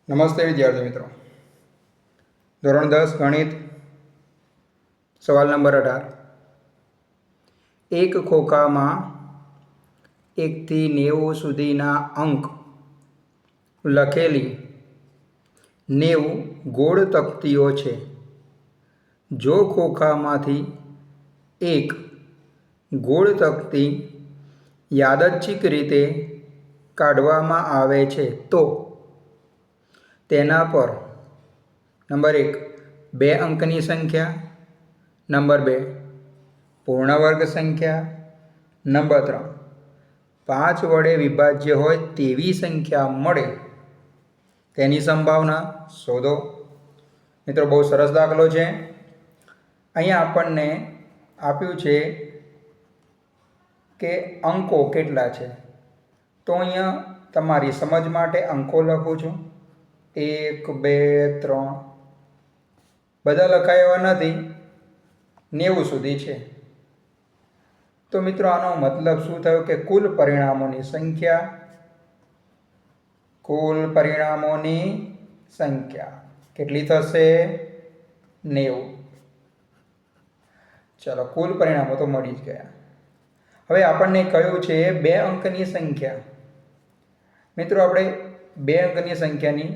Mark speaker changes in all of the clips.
Speaker 1: નમસ્તે વિદ્યાર્થી મિત્રો. ધોરણ 10 ગણિત સવાલ નંબર 18. એક ખોખામાં 1 થી 90 સુધીના અંક લખેલી 90 ગોળ તકતીઓ છે. જો ખોખામાંથી એક ગોળ તકતી યાદચ્છિક રીતે કાઢવામાં આવે છે તો તેના પર નંબર 1 2 અંકની સંખ્યા, નંબર 2 પૂર્ણ વર્ગ સંખ્યા, નંબર 3 5 વડે વિભાજ્ય હોય તેવી સંખ્યા મળે તેની સંભાવના શોધો. મિત્રો, બહુ સરસ દાખલો છે. અહીંયા આપણને આપ્યું છે કે અંકો કેટલા છે. તો અહીંયા તમારી સમજ માટે અંકો લખું છું. 1 2 3 બધા લખાય એવા નથી, 90 સુધી છે. તો મિત્રો, આનો મતલબ શું થયો કે કુલ પરિણામોની સંખ્યા કેટલી થશે? 90. ચલો, કુલ પરિણામો તો મળી જ ગયા. હવે આપણને કહ્યું છે 2 અંકની સંખ્યા. મિત્રો, આપણે 2 અંકની સંખ્યાની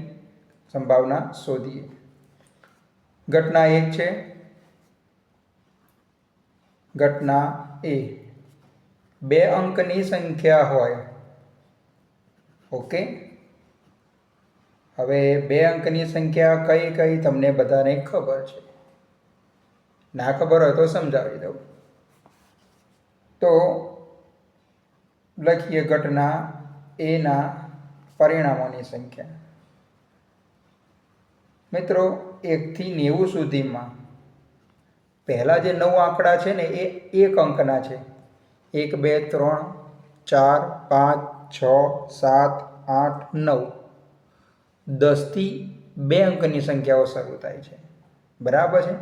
Speaker 1: સંભાવના શોધીએ. ઘટના 1 છે, ઘટના A 2 અંકની સંખ્યા હોય. ઓકે, હવે 2 અંકની સંખ્યા કઈ કઈ તમને બધાને ખબર છે. ના ખબર હોય તો સમજાવી દઉં. તો લખીએ ઘટના A ના પરિણામોની સંખ્યા. મિત્રો, 1 થી 90 સુધીમાં પહેલા જે 9 આંકડા છે ને એ 1 અંકના છે. 1 2 3 4 5 6 7 8 9 10 થી 2 અંકની સંખ્યાઓ શરૂ થાય છે. બરાબર છે.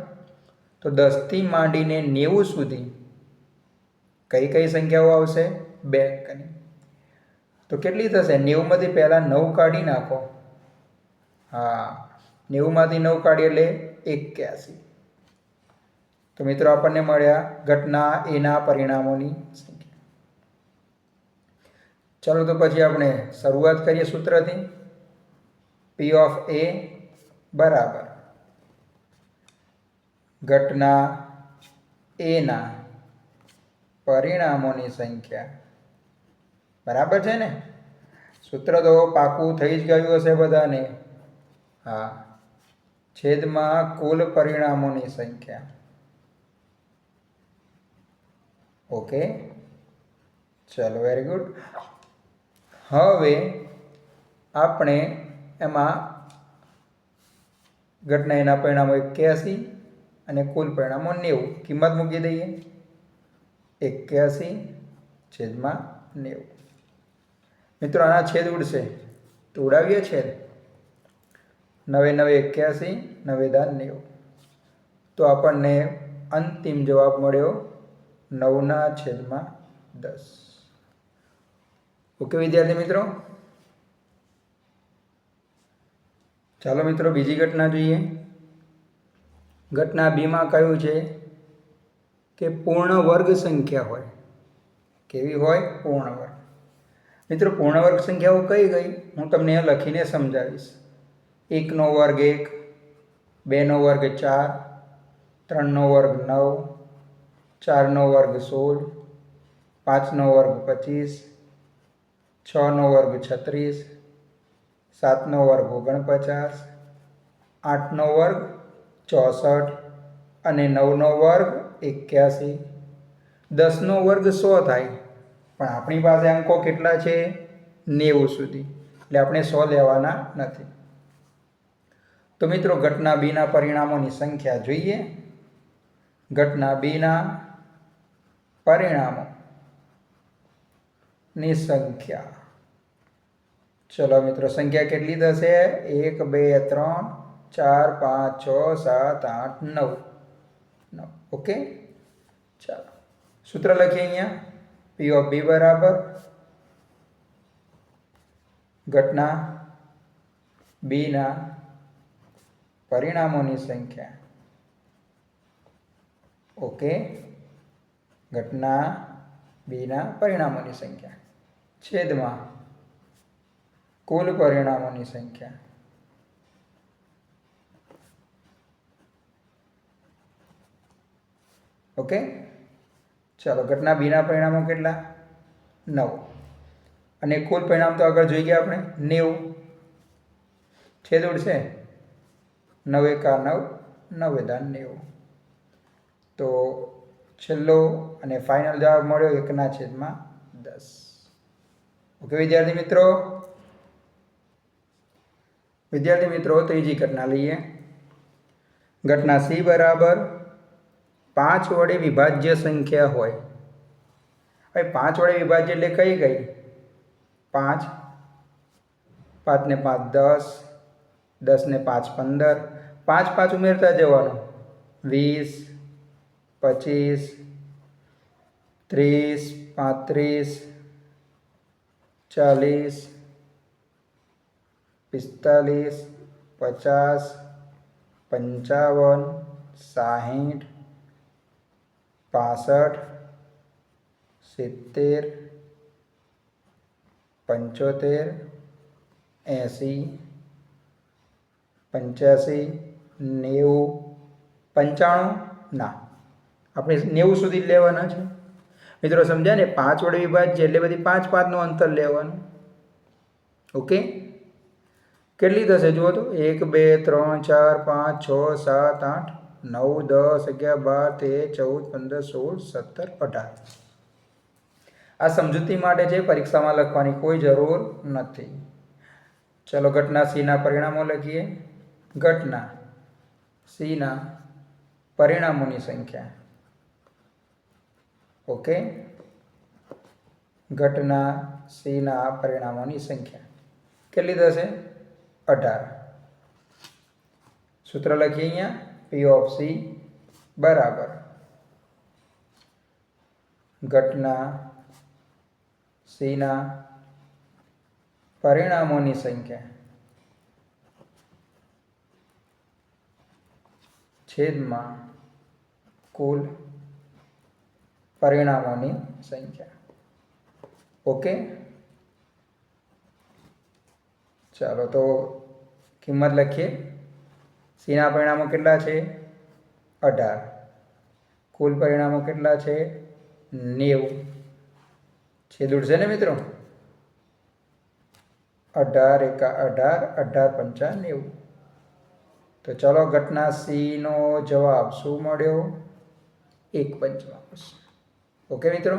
Speaker 1: તો 10 થી માંડીને 90 સુધી કઈ કઈ સંખ્યાઓ આવશે? 2 અંકની. તો કેટલી થશે? 90 માંથી પહેલા 9 કાઢી નાખો. હા, 90 માંથી 9 કાઢીએ એટલે 81. તો મિત્રો, આપણને મળ્યા ઘટના એના પરિણામોની સંખ્યા. ચાલો, તો પછી આપણે શરૂઆત કરીએ સૂત્રથી. P of A બરાબર ઘટના એના પરિણામોની સંખ્યા. બરાબર છે ને? સૂત્ર તો પાકું થઈ જ ગયું હશે બધાને. હા, છેદમાં કુલ પરિણામોની સંખ્યા. ઓકે, ચલો, વેરી ગુડ. હવે આપણે એમાં ઘટના એના પરિણામો 81 અને કુલ પરિણામો 90 કિંમત મૂકી દઈએ. 81 છેદમાં 90. મિત્રો, આના છેદ ઉડશે તો ઉડાવીએ છેદ. 9 9 81, 9 દા 90. તો આપણને અંતિમ જવાબ મળ્યો 9/10. ઓકે વિદ્યાર્થી મિત્રો, ચાલો મિત્રો બીજી ઘટના જોઈએ. ઘટના બીમાં કહ્યું છે કે પૂર્ણ વર્ગ સંખ્યા હોય. કેવી હોય? પૂર્ણ વર્ગ. મિત્રો, પૂર્ણ વર્ગ સંખ્યાઓ કઈ ગઈ હું તમને લખીને સમજાવીશ. 1 નો વર્ગ 1, 2 નો વર્ગ 4, 3 નો વર્ગ 9, 4 નો વર્ગ 16, 5 નો વર્ગ 25, 6 નો વર્ગ 36, 7 નો વર્ગ 49, 8 નો વર્ગ 64 અને 9 નો વર્ગ 81. 10 નો વર્ગ 100 થાય, પણ આપણી પાસે અંકો કેટલા છે? 90 સુધી, એટલે આપણે 100 લેવાના નથી. તો મિત્રો, ઘટના બીના પરિણામોની સંખ્યા જોઈએ. ઘટના બીના પરિણામોની સંખ્યા. ચલો મિત્રો, સંખ્યા કેટલી થશે? 1 2 3 4 5 6 7 8 9. ઓકે, ચાલો સૂત્ર લખીએ અહીંયા. P of B બરાબર ઘટના બીના પરિણામોની સંખ્યા. ઓકે, ઘટના બીના પરિણામોની સંખ્યા છેદમાં કુલ પરિણામોની સંખ્યા. ઓકે, ચાલો ઘટના બીના પરિણામો કેટલા? 9. અને કુલ પરિણામ તો આગળ જોઈ ગયા આપણે 90. છેદ ઉડશે, 9 એકા 9, 9 એકા 90. તો છેલ્લો અને ફાઇનલ જવાબ મળ્યો 1/10. ઓકે વિદ્યાર્થી મિત્રો ત્રીજી ઘટના લઈએ. ઘટના સી બરાબર 5 વડે વિભાજ્ય સંખ્યા હોય. હવે 5 વડે વિભાજ્ય એટલે કઈ 5, 5 ને 5 10, 10 ને 5 15, 5 5 ઉમેરતા જવાનું. 20, 25, 30, 35, 40, 45, 50, 55, 60, 65, 70, 75, 80, 85, 90, 95. ના, આપણે 90 સુધી જ લેવાના છે મિત્રો. સમજ્યા ને? 5 વડે વિભાજ્ય એટલે બધી 5 5નું અંતર લેવાનું. ઓકે, કેટલી થશે જુઓ તો? 1 2 3 4 5 6 7 8 9 10 11 12 13 14 15 16 17 18. આ સમજૂતી માટે છે, પરીક્ષામાં લખવાની કોઈ જરૂર નથી. ચલો ઘટના સીના પરિણામો લખીએ. ઘટના સીના પરિણામોની સંખ્યા. ઓકે, ઘટના સીના પરિણામોની સંખ્યા કેટલી થશે? 18. સૂત્ર લખીએ અહીંયા. P of C બરાબર ઘટના સીના પરિણામોની સંખ્યા છેદમાં કુલ પરિણામોની સંખ્યા. ઓકે, ચાલો તો કિંમત લખીએ. સીના પરિણામો કેટલા છે? 18. કુલ પરિણામો કેટલા છે? 90. છેદ ઉડશે ને મિત્રો? 18 એકા 18, 18 પંચા 90. તો ચલો ઘટના સીનો જવાબ શું મળ્યો? 1/5. ઓકે મિત્રો.